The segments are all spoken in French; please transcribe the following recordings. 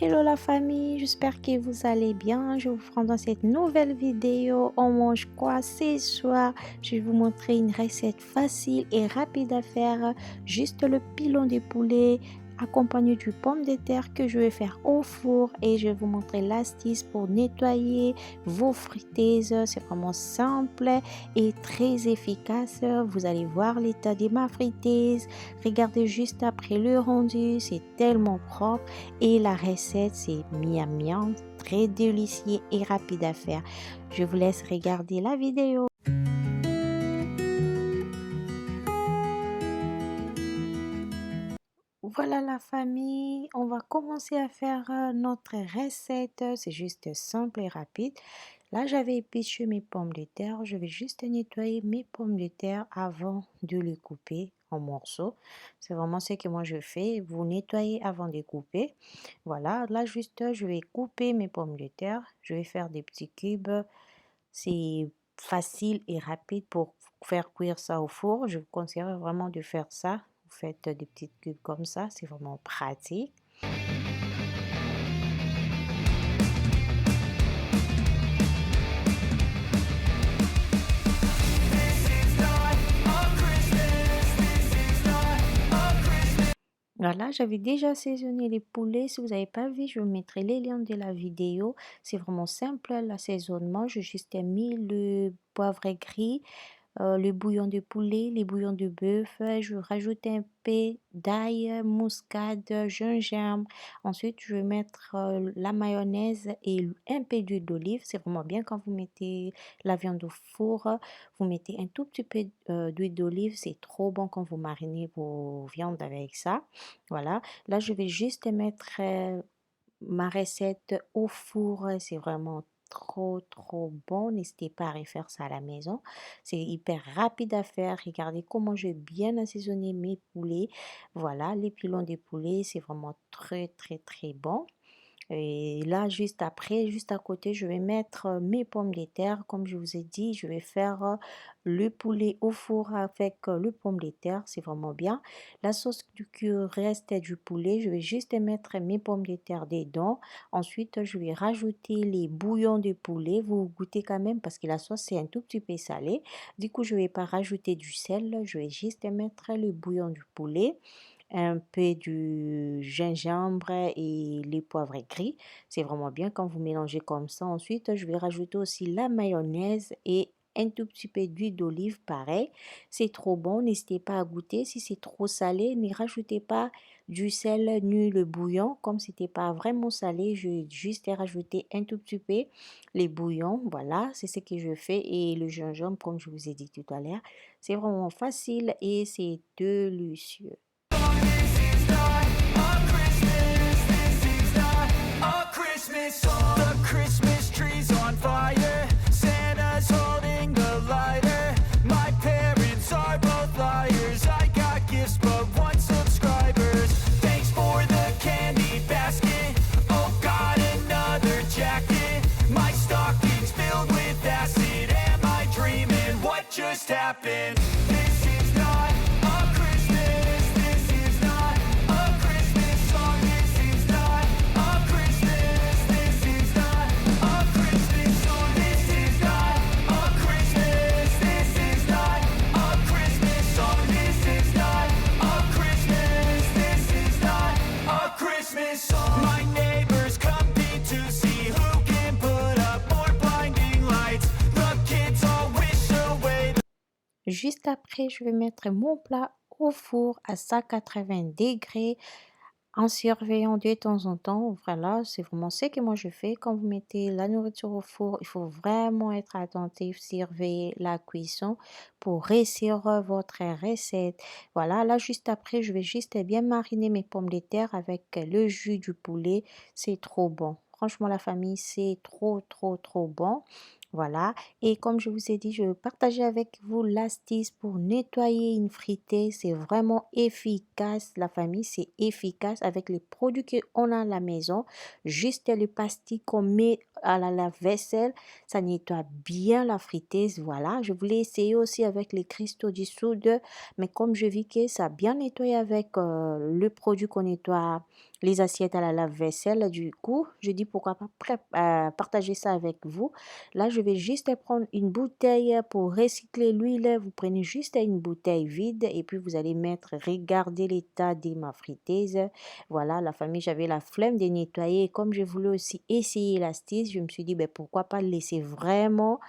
Hello la famille, j'espère que vous allez bien. Je vous prends dans cette nouvelle vidéo. On mange quoi ce soir? Je vais vous montrer une recette facile et rapide à faire. Juste le pilon de poulet accompagné du pomme de terre que je vais faire au four et je vais vous montrer l'astuce pour nettoyer vos friteuses. C'est vraiment simple et très efficace. Vous allez voir l'état de ma friteuse. Regardez juste après le rendu, c'est tellement propre. Et la recette, c'est miam miam, très délicieux et rapide à faire. Je vous laisse regarder la vidéo. Voilà la famille, on va commencer à faire notre recette. C'est juste simple et rapide. Là, j'avais épluché mes pommes de terre. Je vais juste nettoyer mes pommes de terre avant de les couper en morceaux. C'est vraiment ce que moi je fais. Vous nettoyez avant de couper. Voilà, là juste, je vais couper mes pommes de terre. Je vais faire des petits cubes. C'est facile et rapide pour faire cuire ça au four. Je vous conseille vraiment de faire ça. Vous faites des petites cubes comme ça, c'est vraiment pratique. Voilà, j'avais déjà assaisonné les poulets. Si vous n'avez pas vu, je vous mettrai les liens de la vidéo. C'est vraiment simple l'assaisonnement. J'ai juste mis le poivre gris, le bouillon de poulet, les bouillons de bœuf. Je rajoute un peu d'ail, muscade, gingembre. Ensuite, je vais mettre la mayonnaise et un peu d'huile d'olive. C'est vraiment bien quand vous mettez la viande au four. Vous mettez un tout petit peu d'huile d'olive. C'est trop bon quand vous marinez vos viandes avec ça. Voilà. Là, je vais juste mettre ma recette au four. C'est vraiment trop bon. N'hésitez pas à refaire ça à la maison. C'est hyper rapide à faire. Regardez comment j'ai bien assaisonné mes poulets. Voilà, les pilons des poulets, c'est vraiment très bon. Et là, juste après, juste à côté, je vais mettre mes pommes de terre. Comme je vous ai dit, je vais faire le poulet au four avec le pomme de terre. C'est vraiment bien. La sauce qui reste du poulet, je vais juste mettre mes pommes de terre dedans. Ensuite, je vais rajouter les bouillons de poulet. Vous goûtez quand même parce que la sauce, c'est un tout petit peu salé. Du coup, je ne vais pas rajouter du sel. Je vais juste mettre le bouillon du poulet, un peu du gingembre et les poivres gris. C'est vraiment bien quand vous mélangez comme ça. Ensuite, je vais rajouter aussi la mayonnaise et un tout petit peu d'huile d'olive, pareil. C'est trop bon, n'hésitez pas à goûter. Si c'est trop salé, ne rajoutez pas du sel ni le bouillon. Comme c'était pas vraiment salé, je vais juste rajouter un tout petit peu les bouillons. Voilà, c'est ce que je fais. Et le gingembre, comme je vous ai dit tout à l'heure, c'est vraiment facile et c'est délicieux. The Christmas tree's on fire. Santa's holding the lighter. My parents are both liars. I got gifts, but one subscribers. Thanks for the candy basket. Oh, got another jacket. My stocking's filled with acid. Am I dreaming? What just happened? This is not a Christmas. This is not a Christmas song. This is not a Christmas. This is not a Christmas song. This is not a Christmas. This is not a Christmas song. This is not a Christmas. This is not a Christmas song. My neighbors compete to see who can put up more blinding lights. The kids all wish away. Juste après, je vais mettre mon plat au four à 180 degrés en surveillant de temps en temps. Voilà, c'est vraiment ce que moi je fais. Quand vous mettez la nourriture au four, il faut vraiment être attentif, surveiller la cuisson pour réussir votre recette. Voilà, là juste après, je vais juste bien mariner mes pommes de terre avec le jus du poulet. C'est trop bon. Franchement, la famille, c'est trop bon. Voilà, et comme je vous ai dit, je vais partager avec vous l'astuce pour nettoyer une friteuse. C'est vraiment efficace, la famille, c'est efficace avec les produits qu'on a à la maison. Juste le pastis qu'on met à la lave-vaisselle, ça nettoie bien la friteuse. Voilà, je voulais essayer aussi avec les cristaux de soude, mais comme je vis que ça a bien nettoyé avec le produit qu'on nettoie les assiettes à la lave-vaisselle, du coup, je dis pourquoi pas partager ça avec vous. Là, je vais juste prendre une bouteille pour recycler l'huile. Vous prenez juste une bouteille vide et puis vous allez mettre, regardez l'état de ma friteuse. Voilà, la famille, j'avais la flemme de nettoyer. Comme je voulais aussi essayer l'astuce, je me suis dit, ben, pourquoi pas laisser vraiment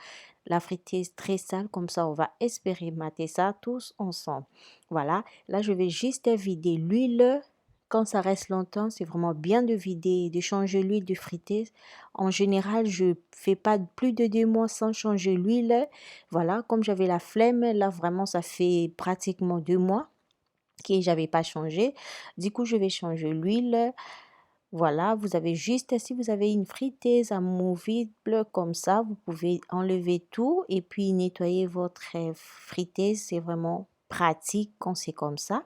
la friteuse très sale. Comme ça, on va expérimenter ça tous ensemble. Voilà, là, je vais juste vider l'huile. Quand ça reste longtemps, c'est vraiment bien de vider, de changer l'huile de friteuse. En général, je fais pas plus de 2 mois sans changer l'huile. Voilà, comme j'avais la flemme, là vraiment ça fait pratiquement 2 mois que j'avais pas changé. Du coup, je vais changer l'huile. Voilà, vous avez juste, si vous avez une friteuse amovible comme ça, vous pouvez enlever tout et puis nettoyer votre friteuse. C'est vraiment pratique quand c'est comme ça.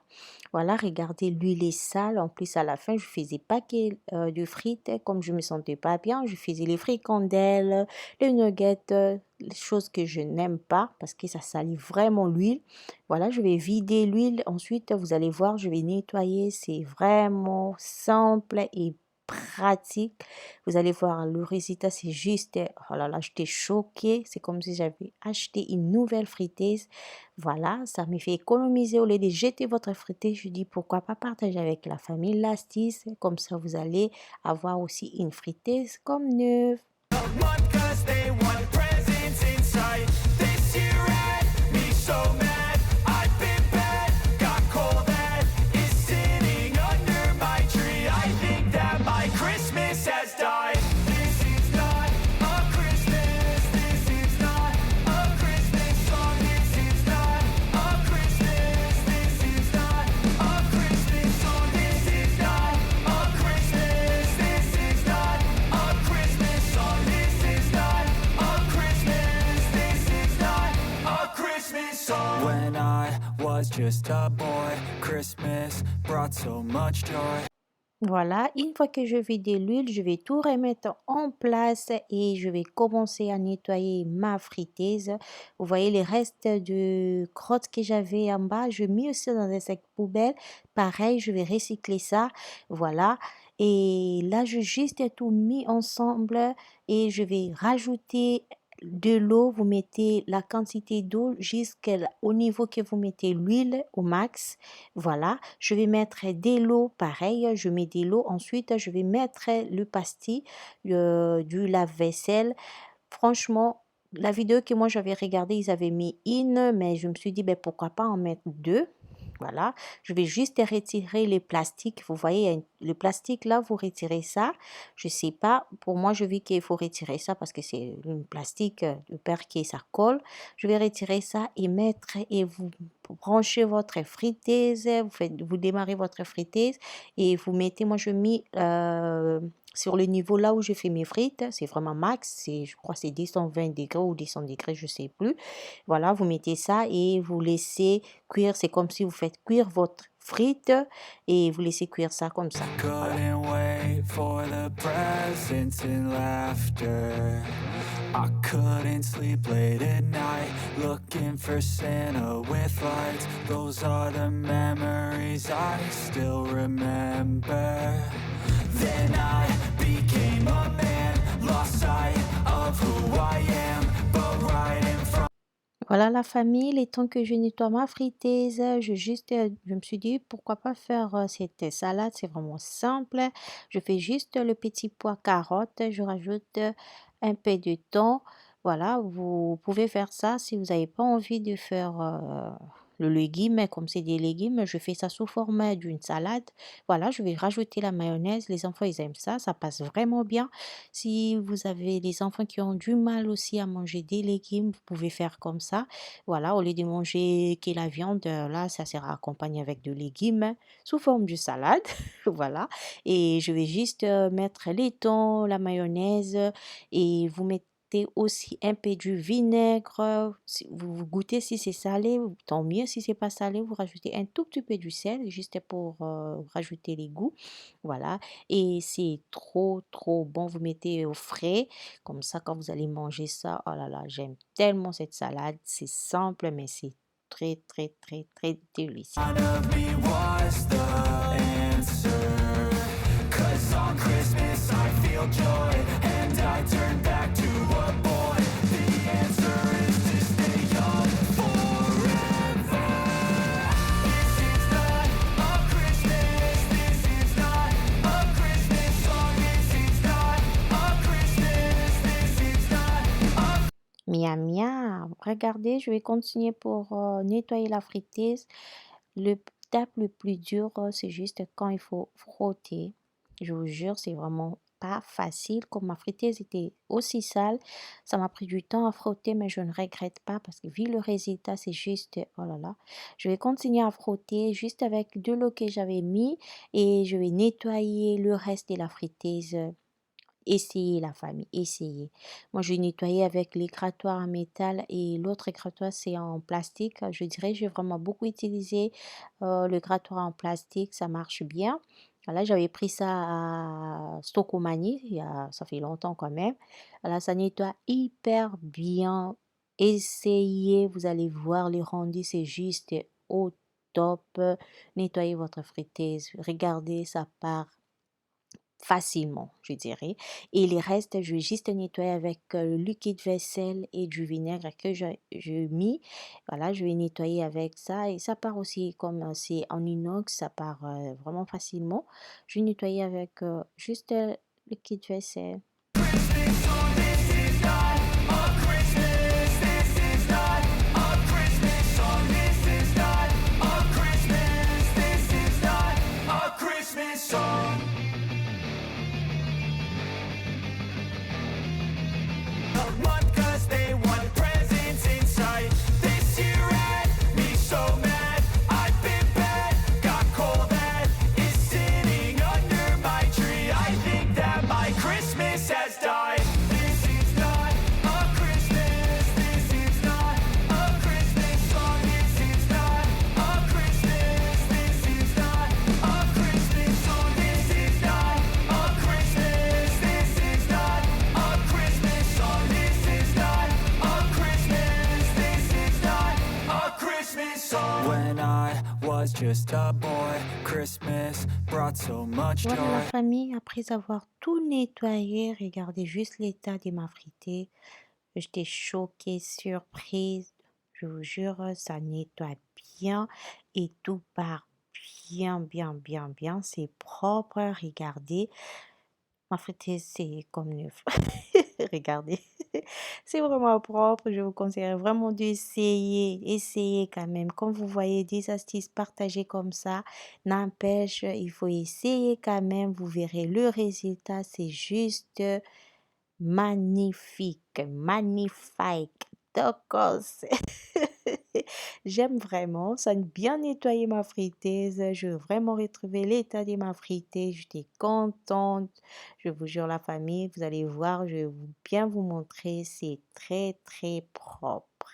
Voilà, regardez, l'huile est sale. En plus, à la fin, je faisais pas que de frites. Comme je me sentais pas bien, je faisais les fricandelles, les nuggets, les choses que je n'aime pas parce que ça salit vraiment l'huile. Voilà, je vais vider l'huile. Ensuite, vous allez voir, je vais nettoyer. C'est vraiment simple et pratique. Vous allez voir le résultat, c'est juste, oh là là, j'étais choquée. C'est comme si j'avais acheté une nouvelle friteuse. Voilà, ça me fait économiser au lieu de jeter votre friteuse. Je dis pourquoi pas partager avec la famille l'astuce. Comme ça, vous allez avoir aussi une friteuse comme neuve. One 'cause they want presents in sight. This year had me so mad. I've been bad, got cold that is sitting under my tree. I think that my Christmas has died. This is not a Christmas. This is not a Christmas song. This is not a Christmas. This is not a Christmas song. This is not a Christmas. This is not a Christmas song. This is not a Christmas. This is not a Christmas song. When I was just a boy, Christmas brought so much joy. Voilà, une fois que je vide l'huile, je vais tout remettre en place et je vais commencer à nettoyer ma friteuse. Vous voyez les restes de crottes que j'avais en bas, je mets aussi dans un sac poubelle. Pareil, je vais recycler ça. Voilà. Et là, je juste tout mis ensemble et je vais rajouter de l'eau. Vous mettez la quantité d'eau jusqu'au niveau que vous mettez l'huile au max. Voilà, je vais mettre de l'eau, pareil, je mets de l'eau. Ensuite, je vais mettre le pastis du lave-vaisselle. Franchement, la vidéo que moi j'avais regardée, ils avaient mis une, mais je me suis dit, ben, pourquoi pas en mettre deux. Voilà, je vais juste retirer les plastiques. Vous voyez, le plastique là, vous retirez ça. Je sais pas, pour moi, je vis qu'il faut retirer ça parce que c'est une plastique de peur que ça colle. Je vais retirer ça et mettre et vous branchez votre friteuse. Vous démarrez votre friteuse et vous mettez, moi je mets sur le niveau là où je fais mes frites, c'est vraiment max, je crois que c'est 220 degrés ou 200 degrés, je sais plus. Voilà, vous mettez ça et vous laissez cuire. C'est comme si vous faites cuire votre frite et vous laissez cuire ça comme ça. Voilà. Couldn't wait for the presents and laughter. I couldn't sleep late at night, looking for Santa with lights. Those are the memories I still remember. Then I became a man, lost sight of who I am, but right in front. Voilà la famille, les temps que je nettoie ma friteuse, je me suis dit pourquoi pas faire cette salade, c'est vraiment simple. Je fais juste le petit pois carotte, je rajoute un peu de thon. Voilà, vous pouvez faire ça si vous n'avez pas envie de faire le légume, mais comme c'est des légumes, je fais ça sous forme d'une salade. Voilà, je vais rajouter la mayonnaise. Les enfants, ils aiment ça passe vraiment bien. Si vous avez des enfants qui ont du mal aussi à manger des légumes, vous pouvez faire comme ça. Voilà, au lieu de manger que la viande, là, ça sera accompagné avec de légumes sous forme de salade. Voilà. Et je vais juste mettre les thons, la mayonnaise et vous mettez rajoutez aussi un peu du vinaigre. Si vous goûtez si c'est salé, tant mieux. Si c'est pas salé, vous rajoutez un tout petit peu du sel, juste pour rajouter les goûts. Voilà. Et c'est trop, trop bon. Vous mettez au frais. Comme ça, quand vous allez manger ça, oh là là, j'aime tellement cette salade. C'est simple, mais c'est très, très, très, très délicieux. Of me was the answer. 'Cause on Christmas I feel joy and I turn back to a boy. The answer is to stay young forever. This is not a Christmas. This is not a Christmas song. This is not a Christmas. This is not a Miam miam. Regardez, je vais continuer pour nettoyer la friteuse. Le tape le plus dur, c'est juste quand il faut frotter. Je vous jure, c'est vraiment pas facile. Comme ma friteuse était aussi sale, ça m'a pris du temps à frotter, mais je ne regrette pas parce que vu le résultat, c'est juste, oh là là. Je vais continuer à frotter juste avec de l'eau que j'avais mis et je vais nettoyer le reste de la friteuse. Essayez la famille, essayez. Moi, je vais nettoyer avec l'écratoire en métal et l'autre écratoire, c'est en plastique. Je dirais, j'ai vraiment beaucoup utilisé le grattoir en plastique, ça marche bien. Voilà, j'avais pris ça à Stocomanie, ça fait longtemps quand même. Voilà, ça nettoie hyper bien. Essayez, vous allez voir les rendus, c'est juste au top. Nettoyez votre friteuse, regardez, ça part facilement, je dirais. Et les restes, je vais juste nettoyer avec le liquide vaisselle et du vinaigre que j'ai mis. Voilà, je vais nettoyer avec ça et ça part aussi comme c'est en inox, ça part vraiment facilement. Je vais nettoyer avec juste liquide vaisselle. Christmas song. This is not a Christmas. This is not a Christmas song. This is not a Christmas. This is not a Christmas song. A month 'cause they want presents in sight. This year had me so mad. I've been bad, got cold that is sitting under my tree. I think that my Christmas has died. This is not a Christmas. This is not a Christmas song. This is not a Christmas. This is not a Christmas song. This is not a Christmas. This is not a Christmas song. This is not a Christmas. This is not a Christmas song. When I was just a boy, Christmas brought so much Voilà la joy. famille, après avoir tout nettoyé, regardez juste l'état de ma fritée. J'étais choquée, surprise. Je vous jure, ça nettoie bien et tout part bien, bien, bien, bien. C'est propre, regardez. Ma friteuse, c'est comme neuf. Regardez, c'est vraiment propre. Je vous conseillerais vraiment d'essayer. Essayez quand même. Quand vous voyez des astuces partagées comme ça, n'empêche, il faut essayer quand même. Vous verrez le résultat. C'est juste magnifique, magnifique. D'accord. J'aime vraiment, ça a bien nettoyé ma friteuse. Je veux vraiment retrouver l'état de ma friteuse. J'étais contente. Je vous jure, la famille, vous allez voir, je vais bien vous montrer. C'est très, très propre.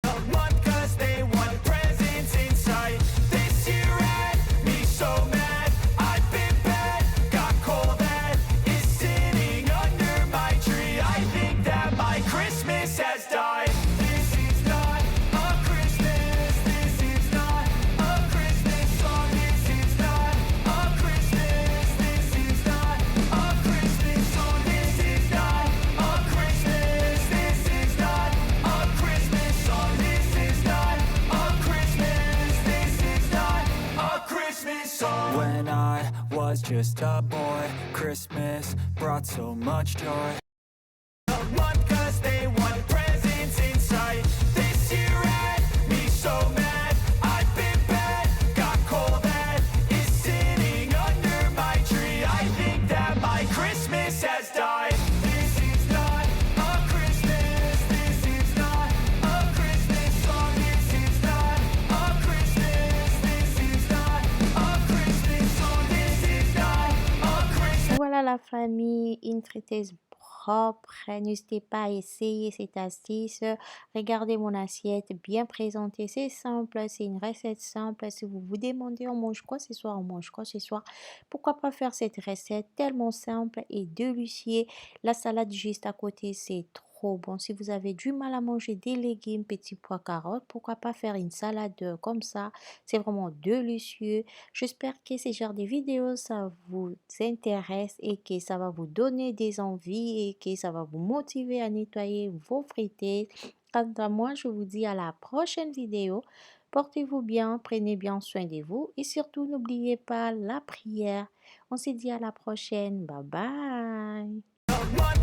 A month 'cause they want presents in sight. This year had me so mad. I've been bad, got cold that is sitting under my tree. I think that my Christmas has died. This is not a Christmas. This is not a Christmas song. This is not a Christmas. This is not a Christmas song. This is not a Christmas. This is not a Christmas song. This is not a Christmas. This is not a Christmas song. When I was just a boy, Christmas brought so much joy. A month 'cause they want presents in sight. This year had me so mad. I've been bad, got cold that is sitting under my tree. I think that my Christmas has died. This is not a Christmas. This is not a Christmas song. This is not a Christmas. This is not a Christmas song. This is not a Christmas. Voilà la famille, une friteuse propre. N'hésitez pas à essayer cette astuce. Regardez mon assiette bien présentée. C'est simple, c'est une recette simple. Si vous vous demandez on mange quoi ce soir, on mange quoi ce soir, pourquoi pas faire cette recette tellement simple et délicieuse. La salade juste à côté, c'est trop bon. Si vous avez du mal à manger des légumes, petits pois, carottes, pourquoi pas faire une salade comme ça. C'est vraiment délicieux. J'espère que ce genre de vidéos, ça vous intéresse et que ça va vous donner des envies et que ça va vous motiver à nettoyer vos frites. Quant à moi, je vous dis à la prochaine vidéo. Portez-vous bien, prenez bien soin de vous et surtout n'oubliez pas la prière. On se dit à la prochaine. Bye bye. My